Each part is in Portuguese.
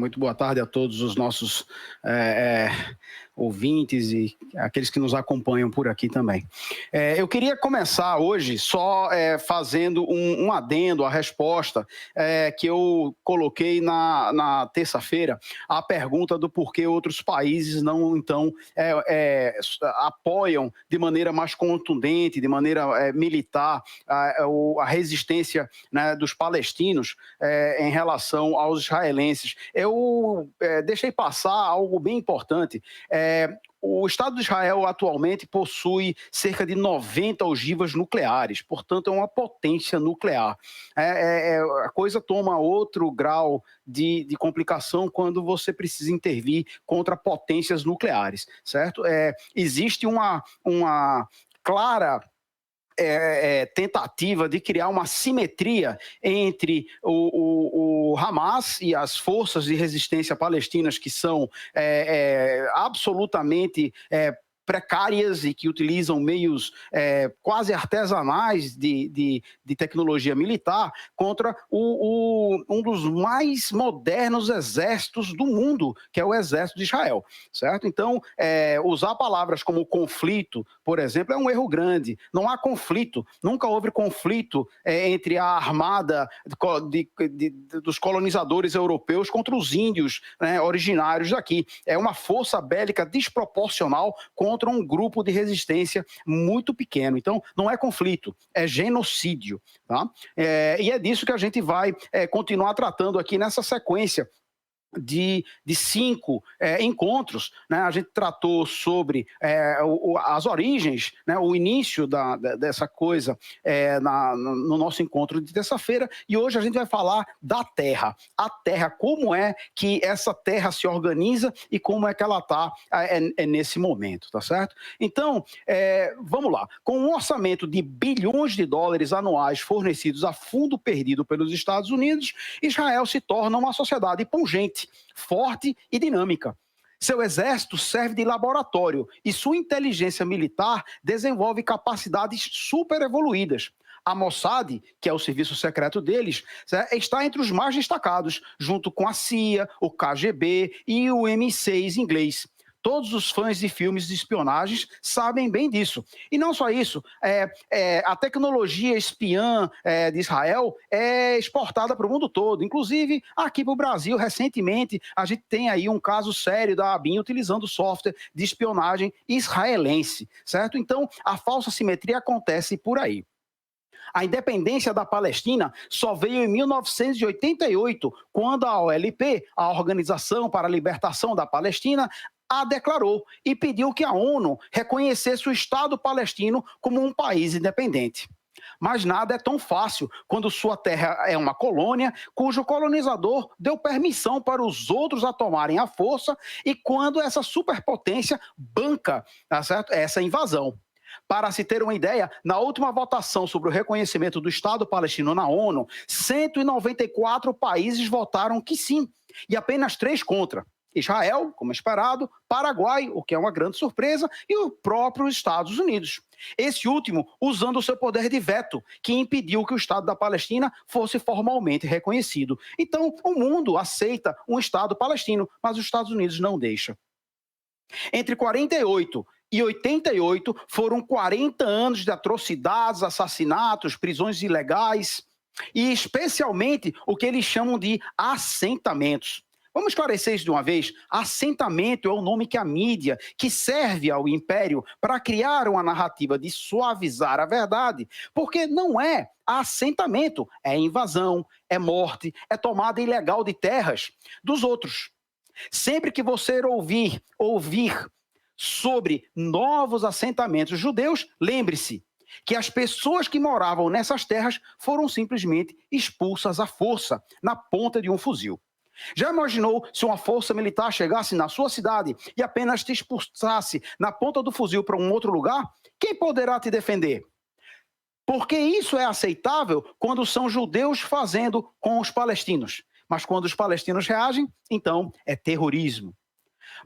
Muito boa tarde a todos os nossos ouvintes e aqueles que nos acompanham por aqui também. Eu queria começar hoje só fazendo um adendo à resposta que eu coloquei na terça-feira, à pergunta do porquê outros países não, então, apoiam de maneira mais contundente, de maneira militar, a resistência, né, dos palestinos em relação aos israelenses. Eu deixei passar algo bem importante. O Estado de Israel atualmente possui cerca de 90 ogivas nucleares, portanto é uma potência nuclear. A coisa toma outro grau de complicação quando você precisa intervir contra potências nucleares, certo? Existe uma clara tentativa de criar uma simetria entre o Hamas e as forças de resistência palestinas, que são absolutamente precárias e que utilizam meios quase artesanais de tecnologia militar, contra um dos mais modernos exércitos do mundo, que é o exército de Israel, certo? Então, usar palavras como conflito, por exemplo, é um erro grande. Não há conflito, nunca houve conflito entre a armada dos colonizadores europeus contra os índios, né, originários daqui. É uma força bélica desproporcional contra um grupo de resistência muito pequeno. Então, não é conflito, é genocídio, tá? E é disso que a gente vai continuar tratando aqui nessa sequência de 5 encontros, né? A gente tratou sobre as origens, né? O início dessa coisa no nosso encontro de terça-feira, e hoje a gente vai falar da Terra. A Terra, como é que essa Terra se organiza e como é que ela está nesse momento, tá certo? Então, vamos lá. Com um orçamento de bilhões de dólares anuais fornecidos a fundo perdido pelos Estados Unidos, Israel se torna uma sociedade pungente, forte e dinâmica. Seu exército serve de laboratório e sua inteligência militar desenvolve capacidades super evoluídas. A Mossad, que é o serviço secreto deles, está entre os mais destacados, junto com a CIA, o KGB e o M6 inglês. Todos os fãs de filmes de espionagens sabem bem disso. E não só isso, a tecnologia espiã de Israel é exportada para o mundo todo. Inclusive, aqui para o Brasil, recentemente, a gente tem aí um caso sério da ABIN utilizando software de espionagem israelense, certo? Então, a falsa simetria acontece por aí. A independência da Palestina só veio em 1988, quando a OLP, a Organização para a Libertação da Palestina, a declarou e pediu que a ONU reconhecesse o Estado palestino como um país independente. Mas nada é tão fácil quando sua terra é uma colônia cujo colonizador deu permissão para os outros a tomarem a força e quando essa superpotência banca, tá certo, essa invasão. Para se ter uma ideia, na última votação sobre o reconhecimento do Estado palestino na ONU, 194 países votaram que sim, e apenas 3 contra. Israel, como esperado, Paraguai, o que é uma grande surpresa, e o próprio Estados Unidos. Esse último usando o seu poder de veto, que impediu que o Estado da Palestina fosse formalmente reconhecido. Então, o mundo aceita um Estado palestino, mas os Estados Unidos não deixam. Entre 48 e 88 foram 40 anos de atrocidades, assassinatos, prisões ilegais e especialmente o que eles chamam de assentamentos. Vamos esclarecer isso de uma vez. Assentamento é o nome que a mídia, que serve ao império para criar uma narrativa de suavizar a verdade, porque não é assentamento, é invasão, é morte, é tomada ilegal de terras dos outros. Sempre que você ouvir sobre novos assentamentos judeus, lembre-se que as pessoas que moravam nessas terras foram simplesmente expulsas à força, na ponta de um fuzil. Já imaginou se uma força militar chegasse na sua cidade e apenas te expulsasse na ponta do fuzil para um outro lugar? Quem poderá te defender? Porque isso é aceitável quando são judeus fazendo com os palestinos. Mas quando os palestinos reagem, então é terrorismo.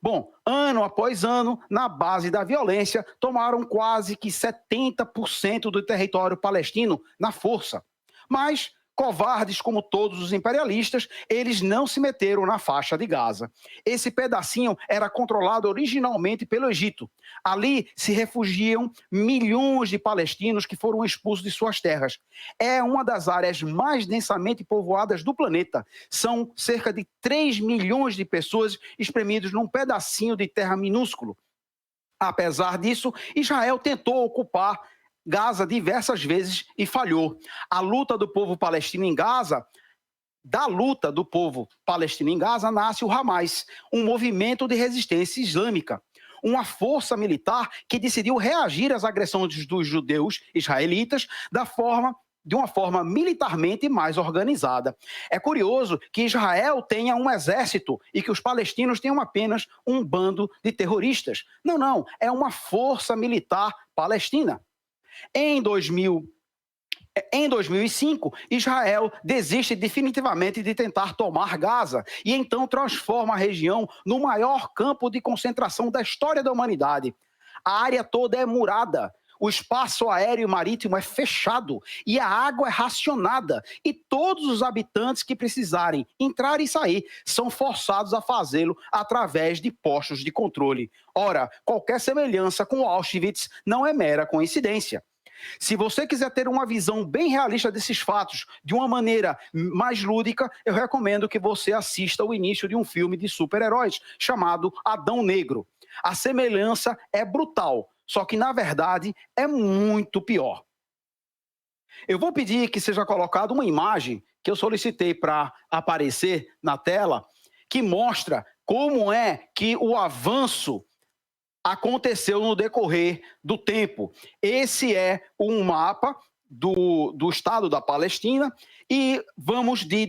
Bom, ano após ano, na base da violência, tomaram quase que 70% do território palestino na força. Mas, Covardes como todos os imperialistas, eles não se meteram na faixa de Gaza. Esse pedacinho era controlado originalmente pelo Egito. Ali se refugiam milhões de palestinos que foram expulsos de suas terras. É uma das áreas mais densamente povoadas do planeta. São cerca de 3 milhões de pessoas espremidas num pedacinho de terra minúsculo. Apesar disso, Israel tentou ocupar Gaza diversas vezes e falhou. A luta do povo palestino em Gaza, da luta do povo palestino em Gaza, nasce o Hamas, um movimento de resistência islâmica, uma força militar que decidiu reagir às agressões dos judeus israelitas de uma forma militarmente mais organizada. É curioso que Israel tenha um exército e que os palestinos tenham apenas um bando de terroristas. Não, é uma força militar palestina. Em 2005, Israel desiste definitivamente de tentar tomar Gaza e então transforma a região no maior campo de concentração da história da humanidade. A área toda é murada, o espaço aéreo e marítimo é fechado e a água é racionada e todos os habitantes que precisarem entrar e sair são forçados a fazê-lo através de postos de controle. Ora, qualquer semelhança com Auschwitz não é mera coincidência. Se você quiser ter uma visão bem realista desses fatos, de uma maneira mais lúdica, eu recomendo que você assista o início de um filme de super-heróis chamado Adão Negro. A semelhança é brutal, só que, na verdade, é muito pior. Eu vou pedir que seja colocada uma imagem que eu solicitei para aparecer na tela, que mostra como é que o avanço aconteceu no decorrer do tempo. Esse é um mapa do Estado da Palestina e vamos de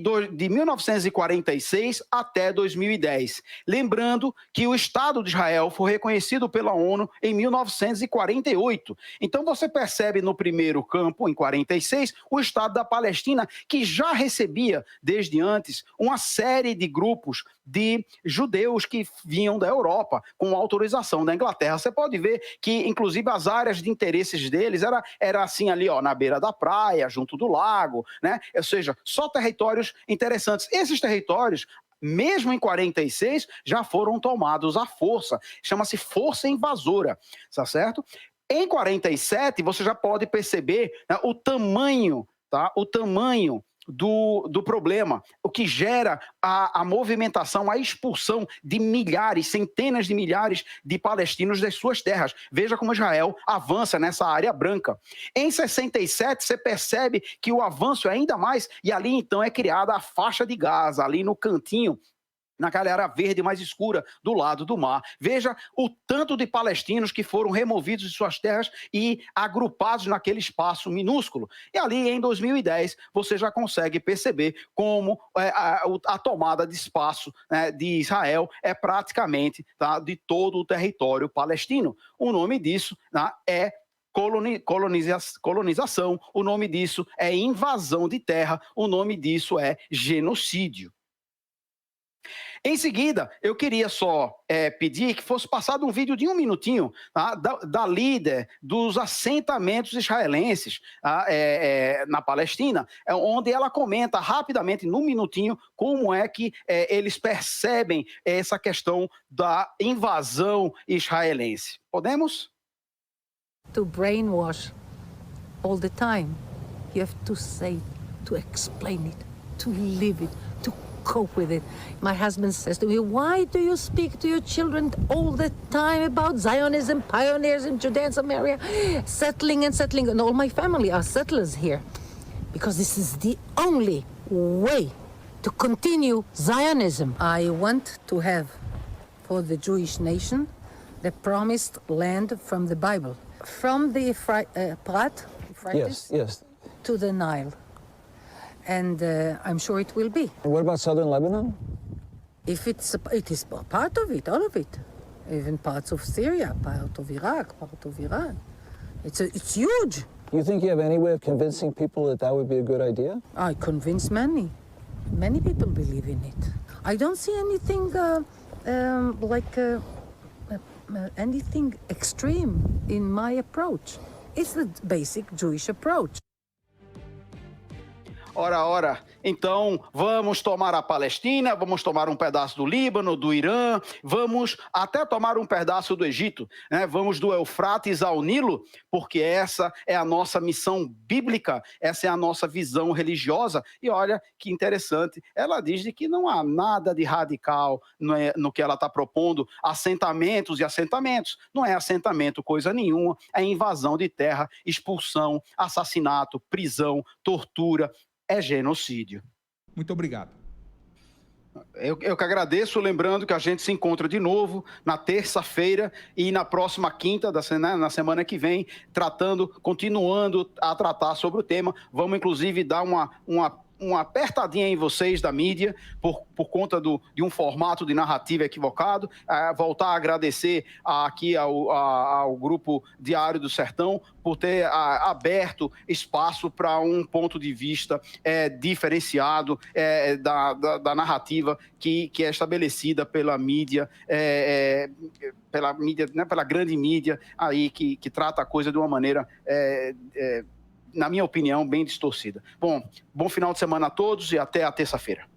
1946 até 2010. Lembrando que o Estado de Israel foi reconhecido pela ONU em 1948. Então você percebe no primeiro campo, em 46, o Estado da Palestina, que já recebia desde antes uma série de grupos de judeus que vinham da Europa com autorização da Inglaterra. Você pode ver que, inclusive, as áreas de interesses deles era assim ali, ó, na beira da praia, junto do lago, né? Ou seja, só territórios interessantes. Esses territórios, mesmo em 46, já foram tomados à força. Chama-se força invasora, tá certo? Em 47, você já pode perceber, né, o tamanho, tá? O tamanho do problema, o que gera a movimentação, a expulsão de milhares, centenas de milhares de palestinos das suas terras. Veja como Israel avança nessa área branca. Em 67, você percebe que o avanço é ainda mais, e ali então é criada a faixa de Gaza, ali no cantinho, naquela área verde mais escura do lado do mar. Veja o tanto de palestinos que foram removidos de suas terras e agrupados naquele espaço minúsculo. E ali, em 2010, você já consegue perceber como a tomada de espaço, né, de Israel é praticamente, tá, de todo o território palestino. O nome disso, né, é colonização, o nome disso é invasão de terra, o nome disso é genocídio. Em seguida, eu queria só pedir que fosse passado um vídeo de 1 minutinho, tá, da líder dos assentamentos israelenses, tá, na Palestina, onde ela comenta rapidamente, num minutinho, como é que eles percebem essa questão da invasão israelense. Podemos? To brainwash all the time. You have to say, to explain it, to live it, to cope with it. My husband says to me, why do you speak to your children all the time about Zionism, pioneers in Judea and Samaria, settling and settling, and all my family are settlers here, because this is the only way to continue Zionism. I want to have for the Jewish nation the promised land from the Bible, from the Euphrates yes. to the Nile. And I'm sure it will be. And what about southern Lebanon? If it is part of it, all of it. Even parts of Syria, part of Iraq, part of Iran. It's huge. You think you have any way of convincing people that that would be a good idea? I convince many. Many people believe in it. I don't see anything anything extreme in my approach. It's the basic Jewish approach. Ora. Então, vamos tomar a Palestina, vamos tomar um pedaço do Líbano, do Irã, vamos até tomar um pedaço do Egito, né? Vamos do Eufrates ao Nilo, porque essa é a nossa missão bíblica, essa é a nossa visão religiosa. E olha que interessante, ela diz de que não há nada de radical no que ela está propondo, assentamentos e assentamentos. Não é assentamento coisa nenhuma, é invasão de terra, expulsão, assassinato, prisão, tortura, é genocídio. Muito obrigado. Eu que agradeço, lembrando que a gente se encontra de novo na terça-feira e na próxima quinta, na semana que vem, continuando a tratar sobre o tema. Vamos, inclusive, dar uma apertadinha em vocês da mídia por conta de um formato de narrativa equivocado, voltar a agradecer aqui ao Grupo Diário do Sertão por ter aberto espaço para um ponto de vista diferenciado da narrativa que é estabelecida pela mídia, pela grande mídia aí que trata a coisa de uma maneira na minha opinião, bem distorcida. Bom final de semana a todos e até a terça-feira.